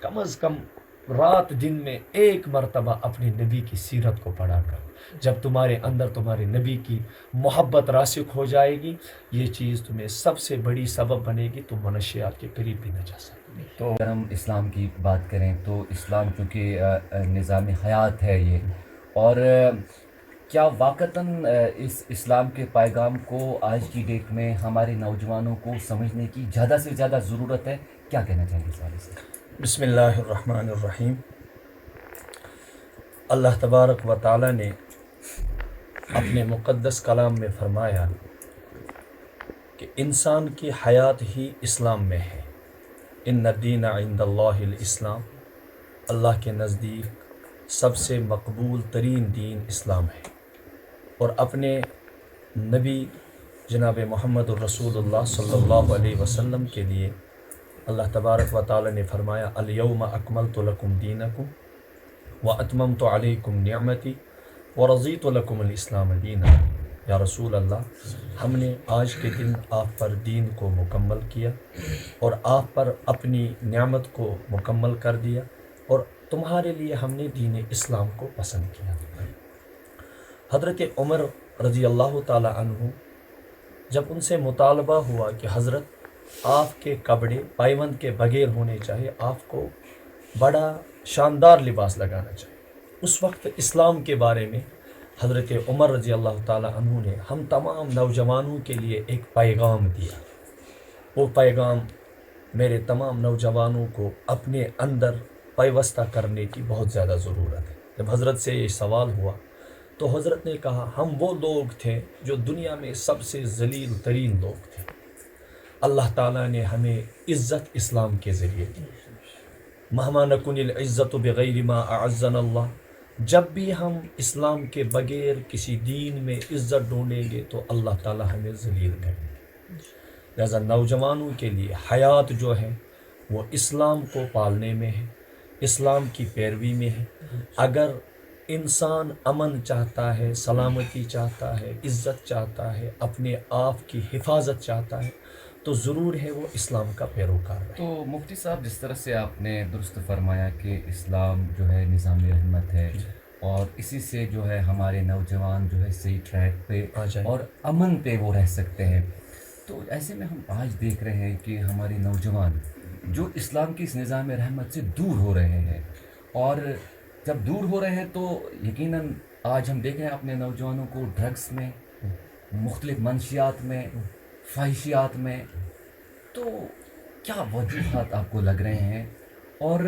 کم از کم رات دن میں ایک مرتبہ اپنے نبی کی سیرت کو پڑھا کر. جب تمہارے اندر تمہارے نبی کی محبت راسخ ہو جائے گی، یہ چیز تمہیں سب سے بڑی سبب بنے گی، تم منشیات کے قریب بھی نہ جا سکتے. تو اگر ہم اسلام کی بات کریں تو اسلام چونکہ نظام حیات ہے یہ، اور کیا واقعتاً اس اسلام کے پیغام کو آج کی ڈیٹ میں ہمارے نوجوانوں کو سمجھنے کی زیادہ سے زیادہ ضرورت ہے؟ کیا کہنا چاہیں گے اس والے سے؟ بسم اللہ الرحمن الرحیم. اللہ تبارک و تعالی نے اپنے مقدس کلام میں فرمایا کہ انسان کی حیات ہی اسلام میں ہے. ان الدین عند اللہ الاسلام، اللہ کے نزدیک سب سے مقبول ترین دین اسلام ہے. اور اپنے نبی جناب محمد الرسول اللہ صلی اللہ علیہ وسلم کے لیے اللہ تبارک و تعالی نے فرمایا الیوم اکملت لکم دینکم واتممت علیکم نعمتی ورضیت لکم الاسلام دینا. یا رسول اللہ، ہم نے آج کے دن آپ پر دین کو مکمل کیا اور آپ پر اپنی نعمت کو مکمل کر دیا، اور تمہارے لیے ہم نے دین اسلام کو پسند کیا. حضرت عمر رضی اللہ تعالی عنہ، جب ان سے مطالبہ ہوا کہ حضرت آپ کے کپڑے پائبند کے بغیر ہونے چاہیے، آپ کو بڑا شاندار لباس لگانا چاہیے، اس وقت اسلام کے بارے میں حضرت عمر رضی اللہ تعالی عنہ نے ہم تمام نوجوانوں کے لیے ایک پیغام دیا. وہ پیغام میرے تمام نوجوانوں کو اپنے اندر پیوستہ کرنے کی بہت زیادہ ضرورت ہے. جب حضرت سے یہ سوال ہوا تو حضرت نے کہا ہم وہ لوگ تھے جو دنیا میں سب سے ذلیل ترین لوگ تھے. اللہ تعالیٰ نے ہمیں عزت اسلام کے ذریعے دی. مہما نکن العزت بغیر ما اعزنا اللہ، جب بھی ہم اسلام کے بغیر کسی دین میں عزت ڈھونڈیں گے تو اللہ تعالیٰ ہمیں ذلیل کریں گے. لہذا نوجوانوں کے لیے حیات جو ہے وہ اسلام کو پالنے میں ہے، اسلام کی پیروی میں ہے. اگر انسان امن چاہتا ہے، سلامتی چاہتا ہے، عزت چاہتا ہے، اپنے آپ کی حفاظت چاہتا ہے، تو ضرور ہے وہ اسلام کا پیروکار ہے. تو مفتی صاحب، جس طرح سے آپ نے درست فرمایا کہ اسلام جو ہے نظام رحمت ہے، اور اسی سے جو ہے ہمارے نوجوان جو ہے صحیح ٹریک پہ اور امن پہ وہ رہ سکتے ہیں، تو ایسے میں ہم آج دیکھ رہے ہیں کہ ہمارے نوجوان جو اسلام کی اس نظام رحمت سے دور ہو رہے ہیں، اور جب دور ہو رہے ہیں تو یقیناً آج ہم دیکھ رہے ہیں اپنے نوجوانوں کو ڈرگس میں، مختلف منشیات میں، فحشیات میں. تو کیا وجوہات آپ کو لگ رہے ہیں، اور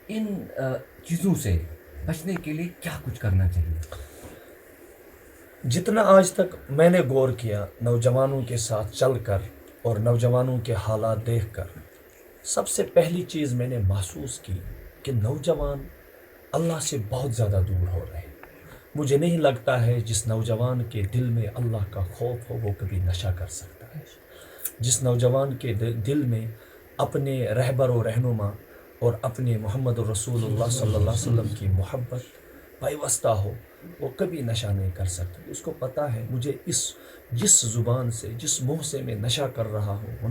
ان چیزوں سے بچنے کے لیے کیا کچھ کرنا چاہیے؟ جتنا آج تک میں نے غور کیا نوجوانوں کے ساتھ چل کر اور نوجوانوں کے حالات دیکھ کر، سب سے پہلی چیز میں نے محسوس کی کہ نوجوان اللہ سے بہت زیادہ دور ہو رہے ہیں. مجھے نہیں لگتا ہے جس نوجوان کے دل میں اللہ کا خوف ہو وہ کبھی نشہ کر سکتا ہے. جس نوجوان کے دل میں اپنے رہبر و رہنما اور اپنے محمد الرسول اللہ صلی اللہ علیہ وسلم کی محبت پیوستہ ہو، وہ کبھی نشہ نہیں کر سکتا. اس کو پتہ ہے مجھے جس زبان سے، جس منہ سے میں نشہ کر رہا ہوں،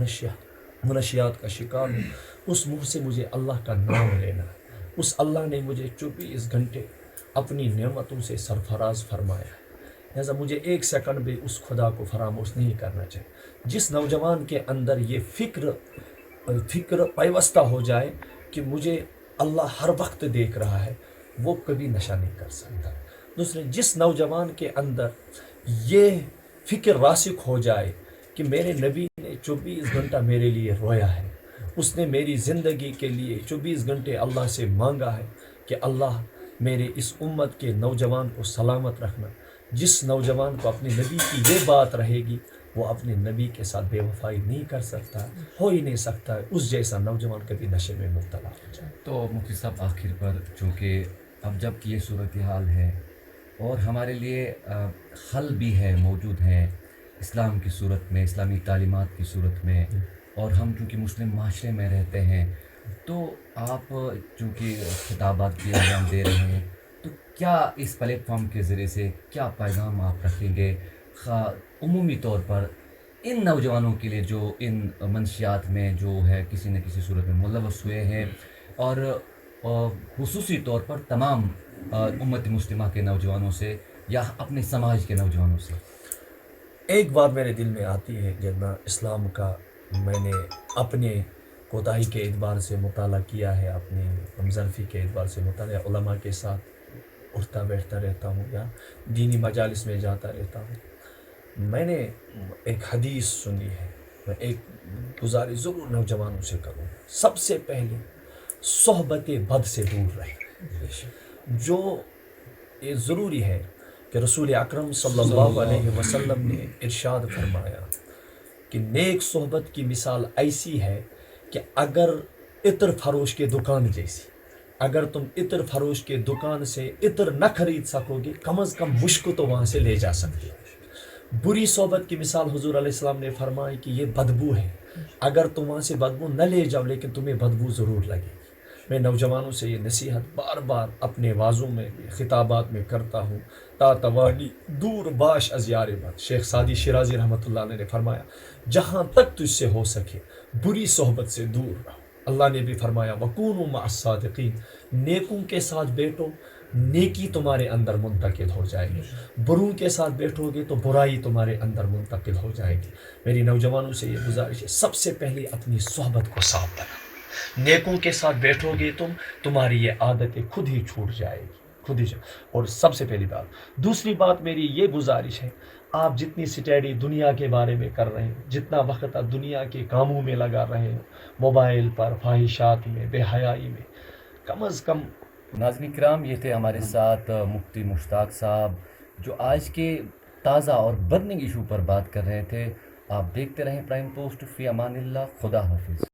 منشیات کا شکار ہوں، اس منہ سے مجھے اللہ کا نام لینا ہے. اس اللہ نے مجھے 24 گھنٹے اپنی نعمتوں سے سرفراز فرمایا ہے، لہذا مجھے ایک سیکنڈ بھی اس خدا کو فراموش نہیں کرنا چاہیے. جس نوجوان کے اندر یہ فکر پیوستہ ہو جائے کہ مجھے اللہ ہر وقت دیکھ رہا ہے، وہ کبھی نشہ نہیں کر سکتا. دوسرے، جس نوجوان کے اندر یہ فکر راسخ ہو جائے کہ میرے نبی نے 24 گھنٹہ میرے لیے رویا ہے، اس نے میری زندگی کے لیے 24 گھنٹے اللہ سے مانگا ہے کہ اللہ میرے اس امت کے نوجوان کو سلامت رکھنا. جس نوجوان کو اپنے نبی کی یہ بات رہے گی، وہ اپنے نبی کے ساتھ بے وفائی نہیں کر سکتا، ہو ہی نہیں سکتا. اس جیسا نوجوان کبھی نشے میں مبتلا ہو جائے. تو مفتی صاحب، آخر پر چونکہ اب جب کہ یہ صورتحال ہے اور ہمارے لیے حل بھی ہے، موجود ہے اسلام کی صورت میں، اسلامی تعلیمات کی صورت میں، اور ہم چونکہ مسلم معاشرے میں رہتے ہیں، تو آپ چونکہ خطابات کی انجام دے رہے ہیں، تو کیا اس پلیٹ فارم کے ذریعے سے کیا پیغام آپ رکھیں گے عمومی طور پر ان نوجوانوں کے لیے جو ان منشیات میں جو ہے کسی نہ کسی صورت میں ملوث ہوئے ہیں، اور خصوصی طور پر تمام امت مسلمہ کے نوجوانوں سے یا اپنے سماج کے نوجوانوں سے؟ ایک بات میرے دل میں آتی ہے، جب میں اسلام کا میں نے اپنے کوتاہی کے اعتبار سے مطالعہ کیا ہے، اپنے ہمظرفی کے اعتبار سے مطالعہ، علماء کے ساتھ اٹھتا بیٹھتا رہتا ہوں یا دینی مجالس میں جاتا رہتا ہوں، میں نے ایک حدیث سنی ہے، میں ایک گزارش ضرور نوجوانوں سے کروں، سب سے پہلے صحبت بد سے دور رہیں۔ جو یہ ضروری ہے کہ رسول اکرم صلی اللہ علیہ وسلم نے ارشاد فرمایا کہ نیک صحبت کی مثال ایسی ہے کہ اگر عطر فروش کے دکان جیسی، اگر تم عطر فروش کے دکان سے عطر نہ خرید سکو گے، کم از کم مشک تو وہاں سے لے جا سکتے ہو۔ بری صحبت کی مثال حضور علیہ السلام نے فرمائی کہ یہ بدبو ہے، اگر تم وہاں سے بدبو نہ لے جاؤ لیکن تمہیں بدبو ضرور لگے گی۔ میں نوجوانوں سے یہ نصیحت بار بار اپنے وعظوں میں خطابات میں کرتا ہوں، تا توانی دور باش از یار بد۔ شیخ سعدی شیرازی رحمۃ اللہ علیہ نے فرمایا جہاں تک تجھ سے ہو سکے بری صحبت سے دور رہو۔ اللہ نے بھی فرمایا وَكُونُوا مَعَ الصَّادِقِينَ، نیکوں کے ساتھ بیٹھو، نیکی تمہارے اندر منتقل ہو جائے گی، بروں کے ساتھ بیٹھو گے تو برائی تمہارے اندر منتقل ہو جائے گی۔ میری نوجوانوں سے یہ گزارش ہے، سب سے پہلے اپنی صحبت کو صاف بناؤ۔ نیکوں کے ساتھ بیٹھو گے تمہاری یہ عادتیں خود ہی چھوٹ جائے گی، خود ہی۔ اور سب سے پہلی بات، دوسری بات میری یہ گزارش ہے، آپ جتنی سٹڈی دنیا کے بارے میں کر رہے ہیں، جتنا وقت آپ دنیا کے کاموں میں لگا رہے ہیں، موبائل پر، فحاشات میں، بے حیائی میں، کم از کم۔ ناظرین کرام، یہ تھے ہمارے ساتھ مفتی مشتاق صاحب، جو آج کے تازہ اور برننگ ایشو پر بات کر رہے تھے۔ آپ دیکھتے رہیں پرائم پوسٹ۔ فی امان اللہ، خدا حافظ۔